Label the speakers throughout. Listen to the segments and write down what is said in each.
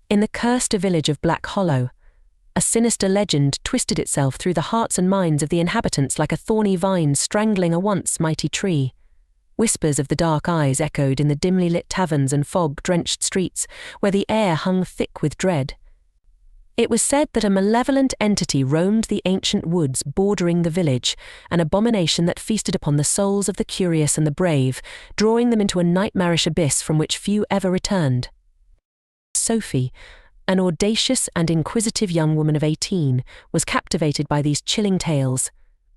Speaker 1: In the cursed village of Black Hollow, a sinister legend twisted itself through the hearts and minds of the inhabitants like a thorny vine strangling a once mighty tree. Whispers of the dark eyes echoed in the dimly lit taverns and fog-drenched streets, where the air hung thick with dread. It was said that a malevolent entity roamed the ancient woods bordering the village, an abomination that feasted upon the souls of the curious and the brave, drawing them into a nightmarish abyss from which few ever returned. Sophie, an audacious and inquisitive young woman of 18, was captivated by these chilling tales.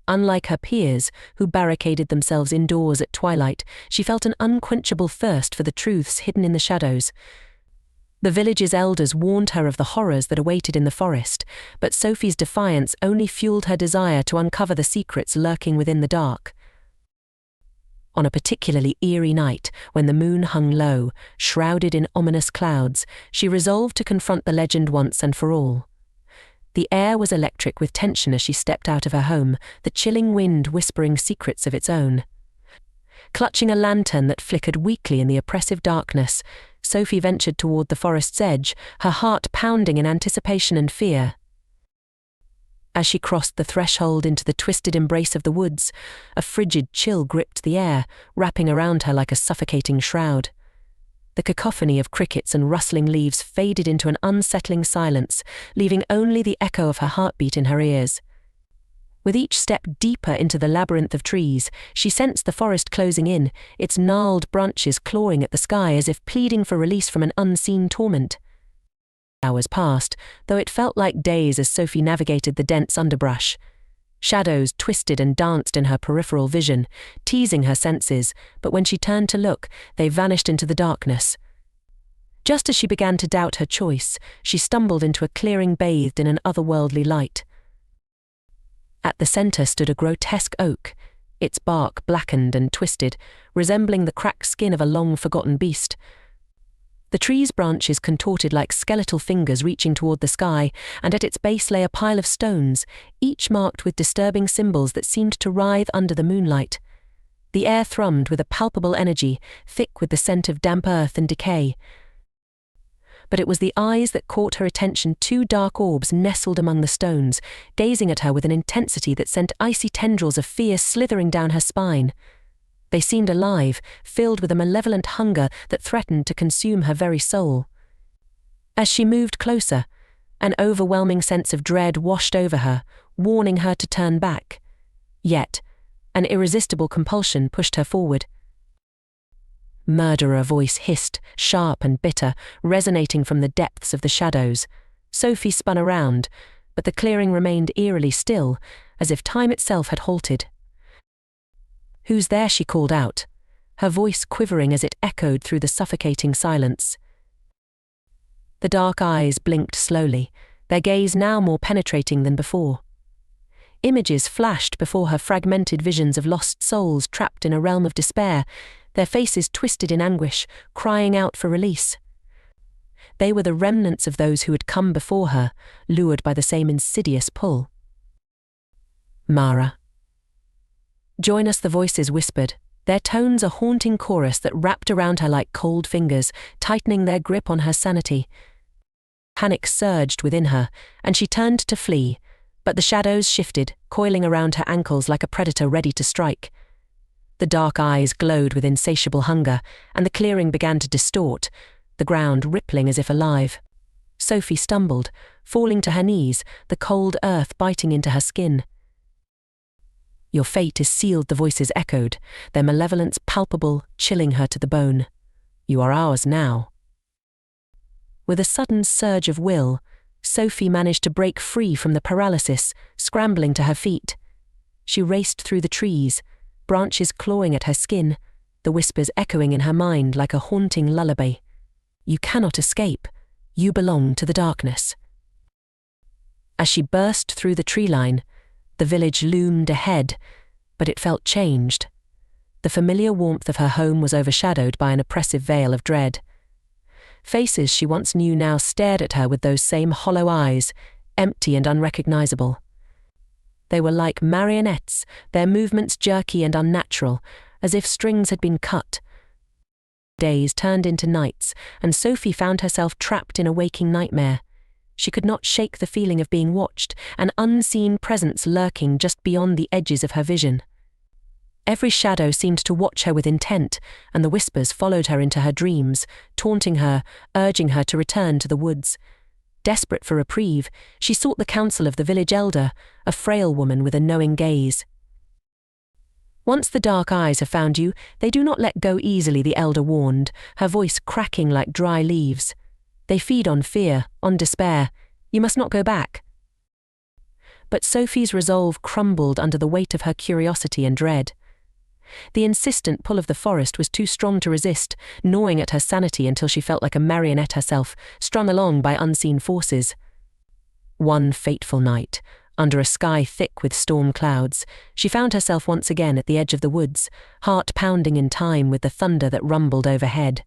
Speaker 1: Unlike her peers, who barricaded themselves indoors at twilight, she felt an unquenchable thirst for the truths hidden in the shadows. The village's elders warned her of the horrors that awaited in the forest, but Sophie's defiance only fueled her desire to uncover the secrets lurking within the dark. On a particularly eerie night, when the moon hung low, shrouded in ominous clouds, she resolved to confront the legend once and for all. The air was electric with tension as she stepped out of her home, the chilling wind whispering secrets of its own. Clutching a lantern that flickered weakly in the oppressive darkness, Sophie ventured toward the forest's edge, her heart pounding in anticipation and fear. As she crossed the threshold into the twisted embrace of the woods, a frigid chill gripped the air, wrapping around her like a suffocating shroud. The cacophony of crickets and rustling leaves faded into an unsettling silence, leaving only the echo of her heartbeat in her ears. With each step deeper into the labyrinth of trees, she sensed the forest closing in, its gnarled branches clawing at the sky as if pleading for release from an unseen torment. Hours passed, though it felt like days as Sophie navigated the dense underbrush. Shadows twisted and danced in her peripheral vision, teasing her senses, but when she turned to look, they vanished into the darkness. Just as she began to doubt her choice, she stumbled into a clearing bathed in an otherworldly light. At the center stood a grotesque oak, its bark blackened and twisted, resembling the cracked skin of a long-forgotten beast. The tree's branches contorted like skeletal fingers reaching toward the sky, and at its base lay a pile of stones, each marked with disturbing symbols that seemed to writhe under the moonlight. The air thrummed with a palpable energy, thick with the scent of damp earth and decay. But it was the eyes that caught her attention, two dark orbs nestled among the stones, gazing at her with an intensity that sent icy tendrils of fear slithering down her spine. They seemed alive, filled with a malevolent hunger that threatened to consume her very soul. As she moved closer, an overwhelming sense of dread washed over her, warning her to turn back. Yet, an irresistible compulsion pushed her forward. Murderer voice hissed, sharp and bitter, resonating from the depths of the shadows. Sophie spun around, but the clearing remained eerily still, as if time itself had halted. "Who's there?" she called out, her voice quivering as it echoed through the suffocating silence. The dark eyes blinked slowly, their gaze now more penetrating than before. Images flashed before her, fragmented visions of lost souls trapped in a realm of despair, their faces twisted in anguish, crying out for release. They were the remnants of those who had come before her, lured by the same insidious pull. "Mara. Join us," the voices whispered, their tones a haunting chorus that wrapped around her like cold fingers, tightening their grip on her sanity. Panic surged within her, and she turned to flee, but the shadows shifted, coiling around her ankles like a predator ready to strike. The dark eyes glowed with insatiable hunger, and the clearing began to distort, the ground rippling as if alive. Sophie stumbled, falling to her knees, the cold earth biting into her skin. "Your fate is sealed," the voices echoed, their malevolence palpable, chilling her to the bone. "You are ours now." With a sudden surge of will, Sophie managed to break free from the paralysis, scrambling to her feet. She raced through the trees, branches clawing at her skin, the whispers echoing in her mind like a haunting lullaby. "You cannot escape. You belong to the darkness." As she burst through the tree line, the village loomed ahead, but it felt changed. The familiar warmth of her home was overshadowed by an oppressive veil of dread. Faces she once knew now stared at her with those same hollow eyes, empty and unrecognizable. They were like marionettes, their movements jerky and unnatural, as if strings had been cut. Days turned into nights, and Sophie found herself trapped in a waking nightmare. She could not shake the feeling of being watched, an unseen presence lurking just beyond the edges of her vision. Every shadow seemed to watch her with intent, and the whispers followed her into her dreams, taunting her, urging her to return to the woods. Desperate for reprieve, she sought the counsel of the village elder, a frail woman with a knowing gaze. "Once the dark eyes have found you, they do not let go easily," the elder warned, her voice cracking like dry leaves. "They feed on fear, on despair. You must not go back." But Sophie's resolve crumbled under the weight of her curiosity and dread. The insistent pull of the forest was too strong to resist, gnawing at her sanity until she felt like a marionette herself, strung along by unseen forces. One fateful night, under a sky thick with storm clouds, she found herself once again at the edge of the woods, heart pounding in time with the thunder that rumbled overhead.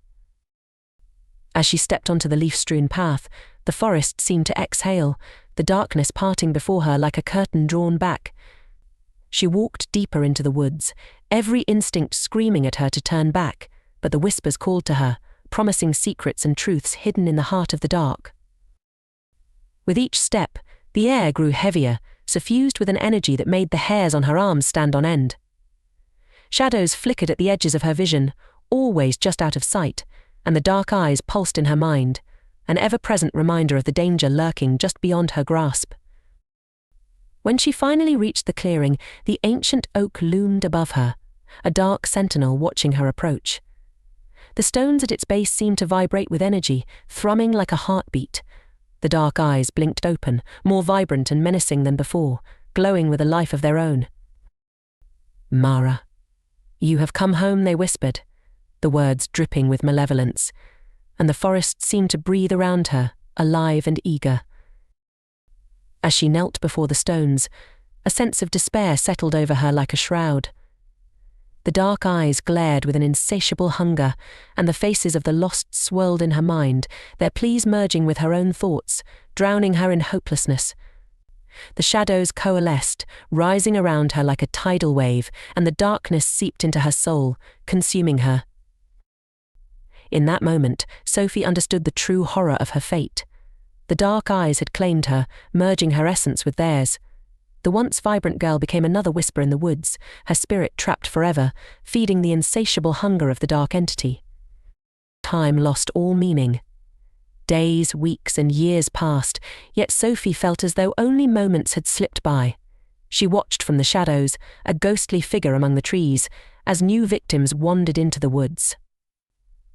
Speaker 1: As she stepped onto the leaf-strewn path, the forest seemed to exhale, the darkness parting before her like a curtain drawn back. She walked deeper into the woods, every instinct screaming at her to turn back, but the whispers called to her, promising secrets and truths hidden in the heart of the dark. With each step, the air grew heavier, suffused with an energy that made the hairs on her arms stand on end. Shadows flickered at the edges of her vision, always just out of sight, and the dark eyes pulsed in her mind, an ever-present reminder of the danger lurking just beyond her grasp. When she finally reached the clearing, the ancient oak loomed above her, a dark sentinel watching her approach. The stones at its base seemed to vibrate with energy, thrumming like a heartbeat. The dark eyes blinked open, more vibrant and menacing than before, glowing with a life of their own. "Mara, you have come home," they whispered, the words dripping with malevolence, and the forest seemed to breathe around her, alive and eager. As she knelt before the stones, a sense of despair settled over her like a shroud. The dark eyes glared with an insatiable hunger, and the faces of the lost swirled in her mind, their pleas merging with her own thoughts, drowning her in hopelessness. The shadows coalesced, rising around her like a tidal wave, and the darkness seeped into her soul, consuming her. In that moment, Sophie understood the true horror of her fate. The dark eyes had claimed her, merging her essence with theirs. The once vibrant girl became another whisper in the woods, her spirit trapped forever, feeding the insatiable hunger of the dark entity. Time lost all meaning. Days, weeks, and years passed, yet Sophie felt as though only moments had slipped by. She watched from the shadows, a ghostly figure among the trees, as new victims wandered into the woods.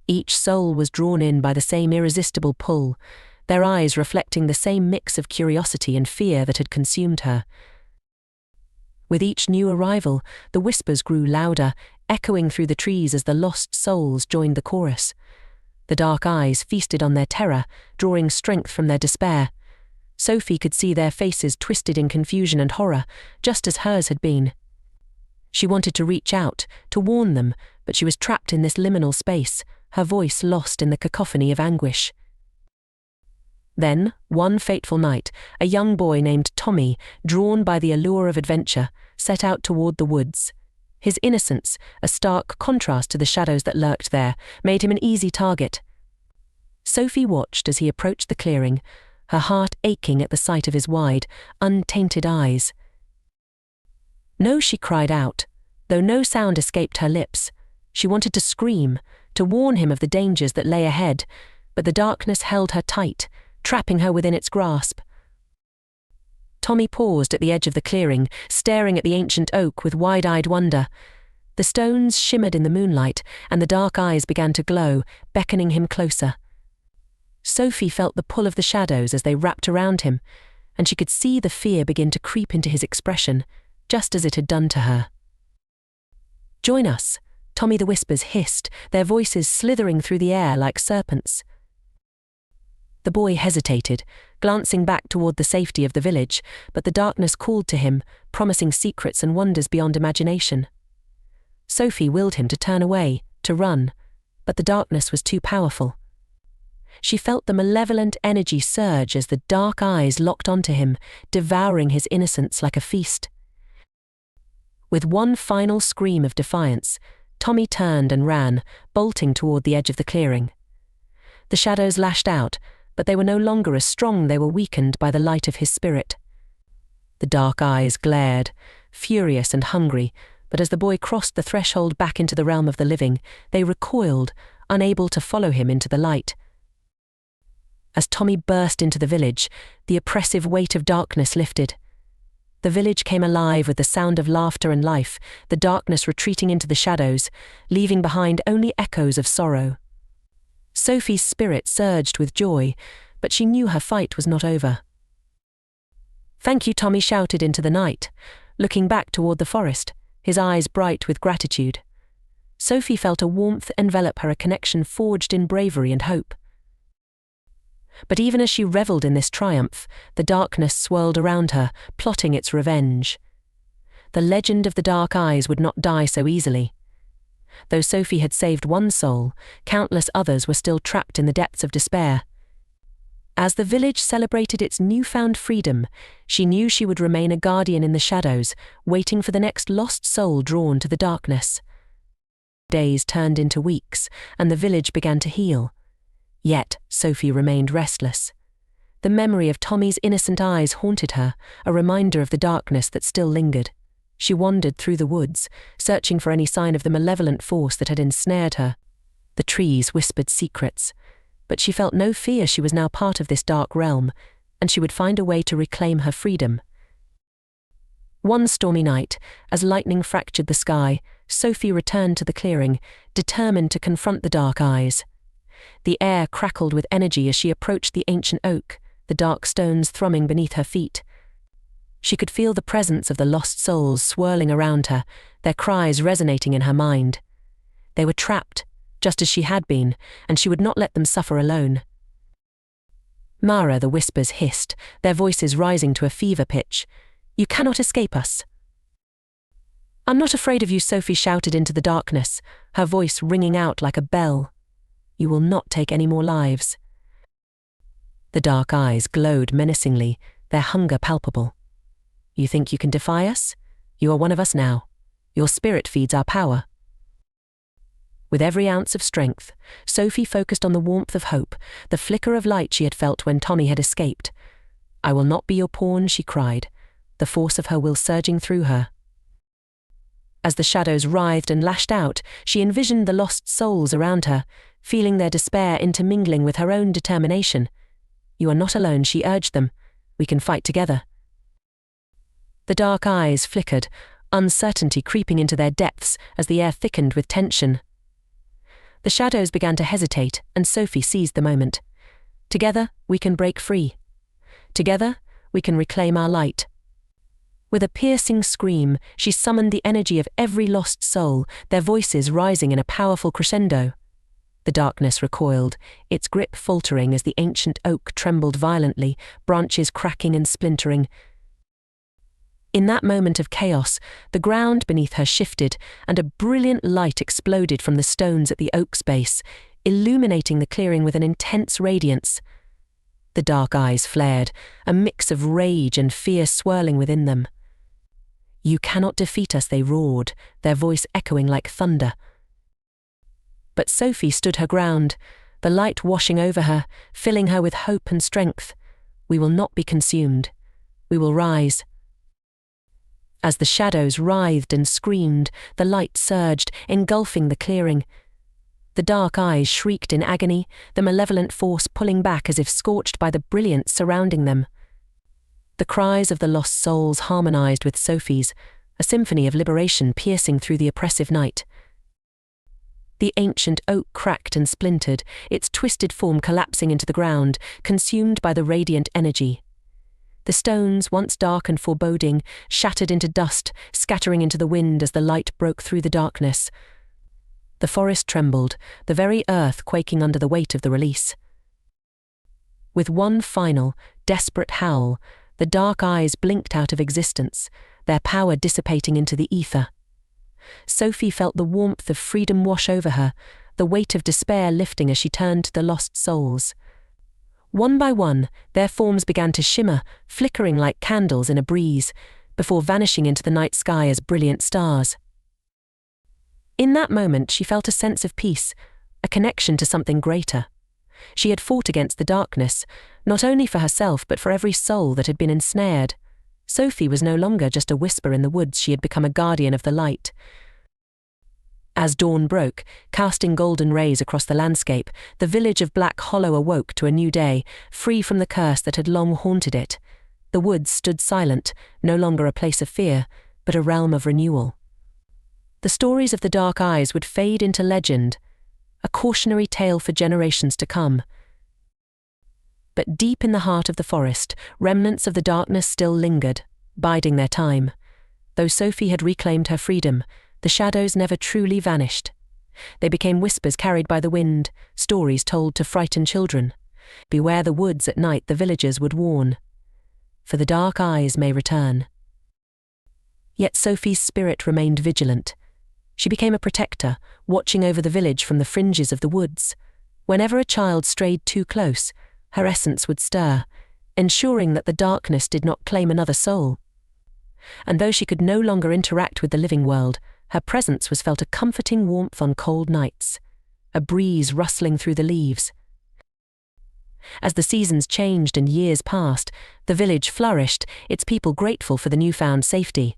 Speaker 1: Each soul was drawn in by the same irresistible pull, their eyes reflecting the same mix of curiosity and fear that had consumed her. With each new arrival, the whispers grew louder, echoing through the trees as the lost souls joined the chorus. The dark eyes feasted on their terror, drawing strength from their despair. Sophie could see their faces twisted in confusion and horror, just as hers had been. She wanted to reach out, to warn them, but she was trapped in this liminal space, her voice lost in the cacophony of anguish. Then, one fateful night, a young boy named Tommy, drawn by the allure of adventure, set out toward the woods. His innocence, a stark contrast to the shadows that lurked there, made him an easy target. Sophie watched as he approached the clearing, her heart aching at the sight of his wide, untainted eyes. "No," she cried out, though no sound escaped her lips. She wanted to scream, to warn him of the dangers that lay ahead, but the darkness held her tight, trapping her within its grasp. Tommy paused at the edge of the clearing, staring at the ancient oak with wide-eyed wonder. The stones shimmered in the moonlight, and the dark eyes began to glow, beckoning him closer. Sophie felt the pull of the shadows as they wrapped around him, and she could see the fear begin to creep into his expression, just as it had done to her. "Join us," Tommy the Whispers hissed, their voices slithering through the air like serpents. The boy hesitated, glancing back toward the safety of the village, but the darkness called to him, promising secrets and wonders beyond imagination. Sophie willed him to turn away, to run, but the darkness was too powerful. She felt the malevolent energy surge as the dark eyes locked onto him, devouring his innocence like a feast. With one final scream of defiance, Tommy turned and ran, bolting toward the edge of the clearing. The shadows lashed out, but they were no longer as strong. They were weakened by the light of his spirit. The dark eyes glared, furious and hungry, but as the boy crossed the threshold back into the realm of the living, they recoiled, unable to follow him into the light. As Tommy burst into the village, the oppressive weight of darkness lifted. The village came alive with the sound of laughter and life, the darkness retreating into the shadows, leaving behind only echoes of sorrow. Sophie's spirit surged with joy, but she knew her fight was not over. "Thank you," Tommy shouted into the night, looking back toward the forest, his eyes bright with gratitude. Sophie felt a warmth envelop her, a connection forged in bravery and hope. But even as she reveled in this triumph, the darkness swirled around her, plotting its revenge. The legend of the dark eyes would not die so easily. Though Sophie had saved one soul, countless others were still trapped in the depths of despair. As the village celebrated its newfound freedom, she knew she would remain a guardian in the shadows, waiting for the next lost soul drawn to the darkness. Days turned into weeks, and the village began to heal. Yet Sophie remained restless. The memory of Tommy's innocent eyes haunted her, a reminder of the darkness that still lingered. She wandered through the woods, searching for any sign of the malevolent force that had ensnared her. The trees whispered secrets, but she felt no fear. She was now part of this dark realm, and she would find a way to reclaim her freedom. One stormy night, as lightning fractured the sky, Sophie returned to the clearing, determined to confront the dark eyes. The air crackled with energy as she approached the ancient oak, the dark stones thrumming beneath her feet. She could feel the presence of the lost souls swirling around her, their cries resonating in her mind. They were trapped, just as she had been, and she would not let them suffer alone. "Mara," the whispers hissed, their voices rising to a fever pitch. "You cannot escape us." "I'm not afraid of you," Sophie shouted into the darkness, her voice ringing out like a bell. "You will not take any more lives." The dark eyes glowed menacingly, their hunger palpable. "You think you can defy us? You are one of us now. Your spirit feeds our power." With every ounce of strength, Sophie focused on the warmth of hope, the flicker of light she had felt when Tommy had escaped. "I will not be your pawn," she cried, the force of her will surging through her. As the shadows writhed and lashed out, she envisioned the lost souls around her, feeling their despair intermingling with her own determination. "You are not alone," she urged them. "We can fight together." The dark eyes flickered, uncertainty creeping into their depths as the air thickened with tension. The shadows began to hesitate, and Sophie seized the moment. "Together, we can break free. Together, we can reclaim our light." With a piercing scream, she summoned the energy of every lost soul, their voices rising in a powerful crescendo. The darkness recoiled, its grip faltering as the ancient oak trembled violently, branches cracking and splintering. In that moment of chaos, the ground beneath her shifted, and a brilliant light exploded from the stones at the oak's base, illuminating the clearing with an intense radiance. The dark eyes flared, a mix of rage and fear swirling within them. "You cannot defeat us," they roared, their voice echoing like thunder. But Sophie stood her ground, the light washing over her, filling her with hope and strength. "We will not be consumed. We will rise." As the shadows writhed and screamed, the light surged, engulfing the clearing. The dark eyes shrieked in agony, the malevolent force pulling back as if scorched by the brilliance surrounding them. The cries of the lost souls harmonized with Sophie's, a symphony of liberation piercing through the oppressive night. The ancient oak cracked and splintered, its twisted form collapsing into the ground, consumed by the radiant energy. The stones, once dark and foreboding, shattered into dust, scattering into the wind as the light broke through the darkness. The forest trembled, the very earth quaking under the weight of the release. With one final, desperate howl, the dark eyes blinked out of existence, their power dissipating into the ether. Sophie felt the warmth of freedom wash over her, the weight of despair lifting as she turned to the lost souls. One by one, their forms began to shimmer, flickering like candles in a breeze, before vanishing into the night sky as brilliant stars. In that moment, she felt a sense of peace, a connection to something greater. She had fought against the darkness, not only for herself but for every soul that had been ensnared. Sophie was no longer just a whisper in the woods, she had become a guardian of the light. As dawn broke, casting golden rays across the landscape, the village of Black Hollow awoke to a new day, free from the curse that had long haunted it. The woods stood silent, no longer a place of fear, but a realm of renewal. The stories of the Dark Eyes would fade into legend, a cautionary tale for generations to come. But deep in the heart of the forest, remnants of the darkness still lingered, biding their time. Though Sophie had reclaimed her freedom, the shadows never truly vanished. They became whispers carried by the wind, stories told to frighten children. Beware the woods at night, the villagers would warn, for the Dark Eyes may return. Yet Sophie's spirit remained vigilant. She became a protector, watching over the village from the fringes of the woods. Whenever a child strayed too close, her essence would stir, ensuring that the darkness did not claim another soul. And though she could no longer interact with the living world, her presence was felt a comforting warmth on cold nights, a breeze rustling through the leaves. As the seasons changed and years passed, the village flourished, its people grateful for the newfound safety.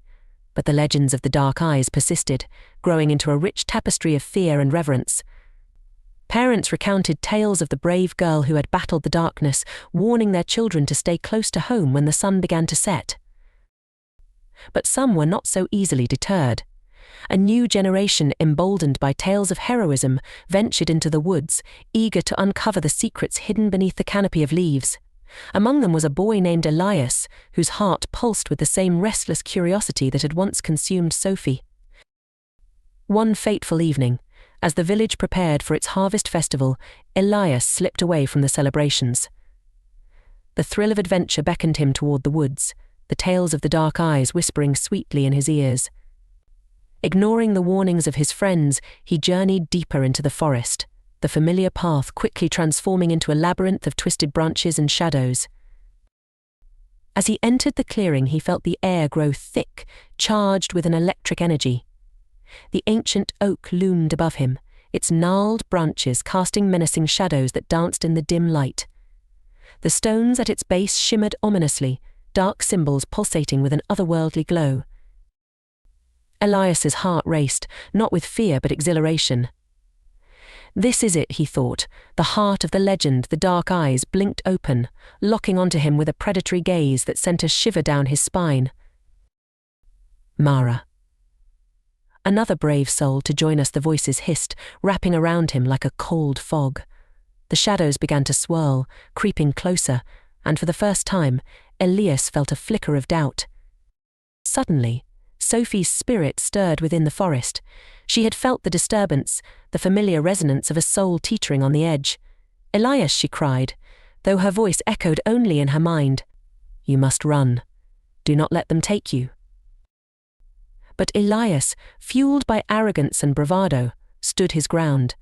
Speaker 1: But the legends of the Dark Eyes persisted, growing into a rich tapestry of fear and reverence. Parents recounted tales of the brave girl who had battled the darkness, warning their children to stay close to home when the sun began to set. But some were not so easily deterred. A new generation, emboldened by tales of heroism, ventured into the woods, eager to uncover the secrets hidden beneath the canopy of leaves. Among them was a boy named Elias, whose heart pulsed with the same restless curiosity that had once consumed Sophie. One fateful evening, as the village prepared for its harvest festival, Elias slipped away from the celebrations. The thrill of adventure beckoned him toward the woods, the tales of the Dark Eyes whispering sweetly in his ears. Ignoring the warnings of his friends, he journeyed deeper into the forest, the familiar path quickly transforming into a labyrinth of twisted branches and shadows. As he entered the clearing, he felt the air grow thick, charged with an electric energy. The ancient oak loomed above him, its gnarled branches casting menacing shadows that danced in the dim light. The stones at its base shimmered ominously, dark symbols pulsating with an otherworldly glow. Elias's heart raced, not with fear but exhilaration. This is it, he thought, the heart of the legend. The Dark Eyes blinked open, locking onto him with a predatory gaze that sent a shiver down his spine. Mara. Another brave soul to join us, the voices hissed, wrapping around him like a cold fog. The shadows began to swirl, creeping closer, and for the first time, Elias felt a flicker of doubt. Suddenly, Sophie's spirit stirred within the forest. She had felt the disturbance, the familiar resonance of a soul teetering on the edge. "Elias," she cried, though her voice echoed only in her mind. "You must run. Do not let them take you." But Elias, fueled by arrogance and bravado, stood his ground.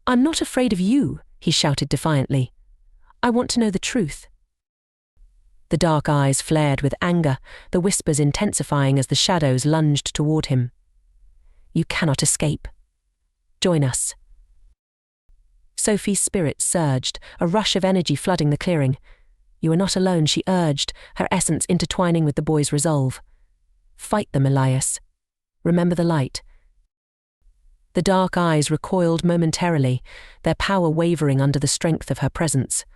Speaker 1: "I'm not afraid of you," he shouted defiantly. "I want to know the truth." The dark eyes flared with anger, the whispers intensifying as the shadows lunged toward him. "You cannot escape. Join us." Sophie's spirit surged, a rush of energy flooding the clearing. "You are not alone," she urged, her essence intertwining with the boy's resolve. "Fight them, Elias. Remember the light." The dark eyes recoiled momentarily, their power wavering under the strength of her presence.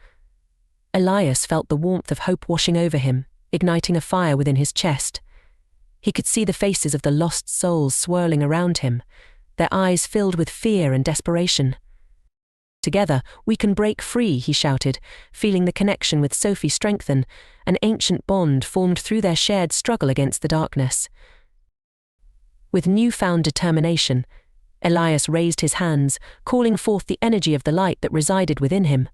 Speaker 1: Elias felt the warmth of hope washing over him, igniting a fire within his chest. He could see the faces of the lost souls swirling around him, their eyes filled with fear and desperation. "Together, we can break free," he shouted, feeling the connection with Sophie strengthen, an ancient bond formed through their shared struggle against the darkness. With newfound determination, Elias raised his hands, calling forth the energy of the light that resided within him.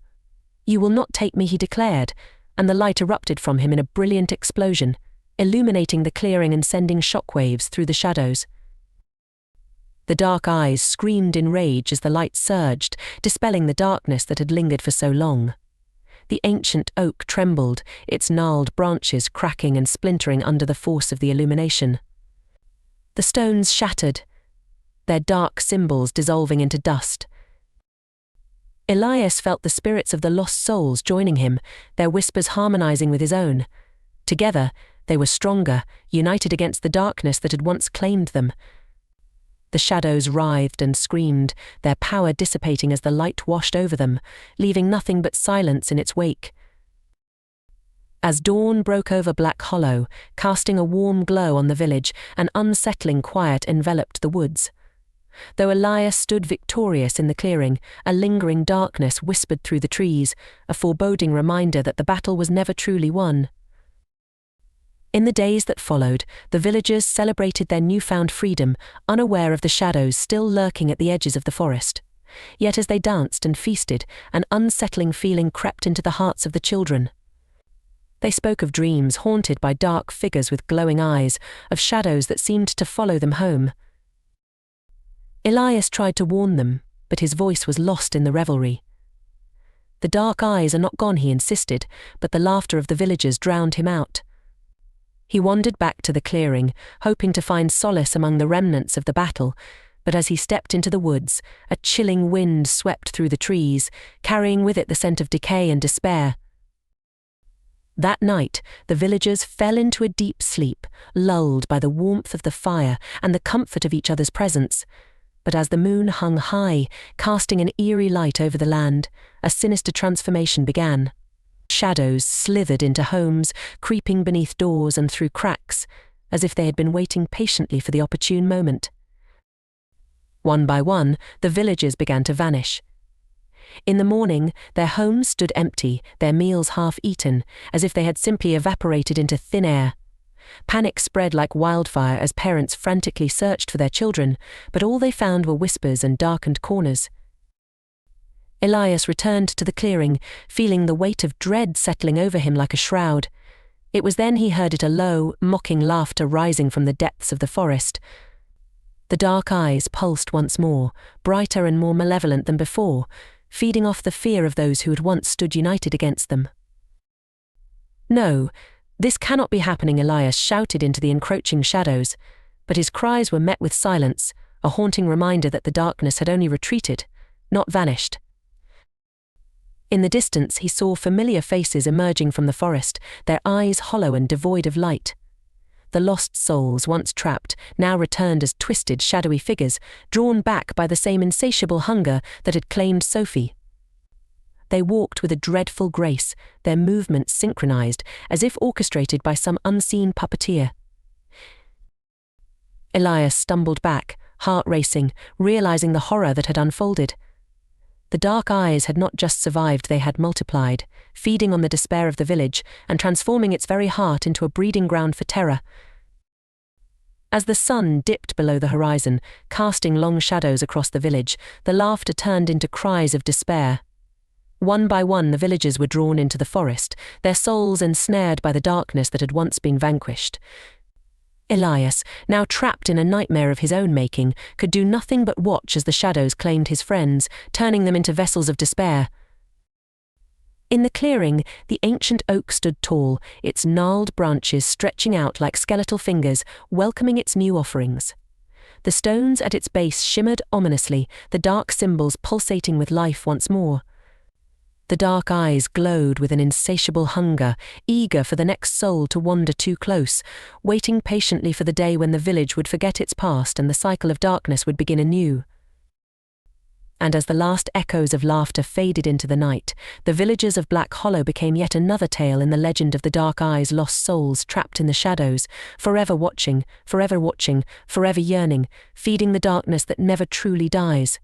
Speaker 1: "You will not take me," he declared, and the light erupted from him in a brilliant explosion, illuminating the clearing and sending shockwaves through the shadows. The dark eyes screamed in rage as the light surged, dispelling the darkness that had lingered for so long. The ancient oak trembled, its gnarled branches cracking and splintering under the force of the illumination. The stones shattered, their dark symbols dissolving into dust. Elias felt the spirits of the lost souls joining him, their whispers harmonizing with his own. Together, they were stronger, united against the darkness that had once claimed them. The shadows writhed and screamed, their power dissipating as the light washed over them, leaving nothing but silence in its wake. As dawn broke over Black Hollow, casting a warm glow on the village, an unsettling quiet enveloped the woods. Though Elias stood victorious in the clearing, a lingering darkness whispered through the trees, a foreboding reminder that the battle was never truly won. In the days that followed, the villagers celebrated their newfound freedom, unaware of the shadows still lurking at the edges of the forest. Yet as they danced and feasted, an unsettling feeling crept into the hearts of the children. They spoke of dreams haunted by dark figures with glowing eyes, of shadows that seemed to follow them home. Elias tried to warn them, but his voice was lost in the revelry. The dark eyes are not gone, he insisted, but the laughter of the villagers drowned him out. He wandered back to the clearing, hoping to find solace among the remnants of the battle, but as he stepped into the woods, a chilling wind swept through the trees, carrying with it the scent of decay and despair. That night, the villagers fell into a deep sleep, lulled by the warmth of the fire and the comfort of each other's presence. But as the moon hung high, casting an eerie light over the land, a sinister transformation began. Shadows slithered into homes, creeping beneath doors and through cracks, as if they had been waiting patiently for the opportune moment. One by one, the villagers began to vanish. In the morning, their homes stood empty, their meals half-eaten, as if they had simply evaporated into thin air. Panic spread like wildfire as parents frantically searched for their children, but all they found were whispers and darkened corners. Elias returned to the clearing, feeling the weight of dread settling over him like a shroud. It was then he heard a low, mocking laughter rising from the depths of the forest. The dark eyes pulsed once more, brighter and more malevolent than before, feeding off the fear of those who had once stood united against them. "No, this cannot be happening," Elias shouted into the encroaching shadows, but his cries were met with silence, a haunting reminder that the darkness had only retreated, not vanished. In the distance he saw familiar faces emerging from the forest, their eyes hollow and devoid of light. The lost souls, once trapped, now returned as twisted, shadowy figures, drawn back by the same insatiable hunger that had claimed Sophie. They walked with a dreadful grace, their movements synchronized, as if orchestrated by some unseen puppeteer. Elias stumbled back, heart racing, realizing the horror that had unfolded. The dark eyes had not just survived, they had multiplied, feeding on the despair of the village and transforming its very heart into a breeding ground for terror. As the sun dipped below the horizon, casting long shadows across the village, the laughter turned into cries of despair. One by one the villagers were drawn into the forest, their souls ensnared by the darkness that had once been vanquished. Elias, now trapped in a nightmare of his own making, could do nothing but watch as the shadows claimed his friends, turning them into vessels of despair. In the clearing, the ancient oak stood tall, its gnarled branches stretching out like skeletal fingers, welcoming its new offerings. The stones at its base shimmered ominously, the dark symbols pulsating with life once more. The dark eyes glowed with an insatiable hunger, eager for the next soul to wander too close, waiting patiently for the day when the village would forget its past and the cycle of darkness would begin anew. And as the last echoes of laughter faded into the night, the villagers of Black Hollow became yet another tale in the legend of the dark eyes' lost souls trapped in the shadows, forever watching, forever yearning, feeding the darkness that never truly dies.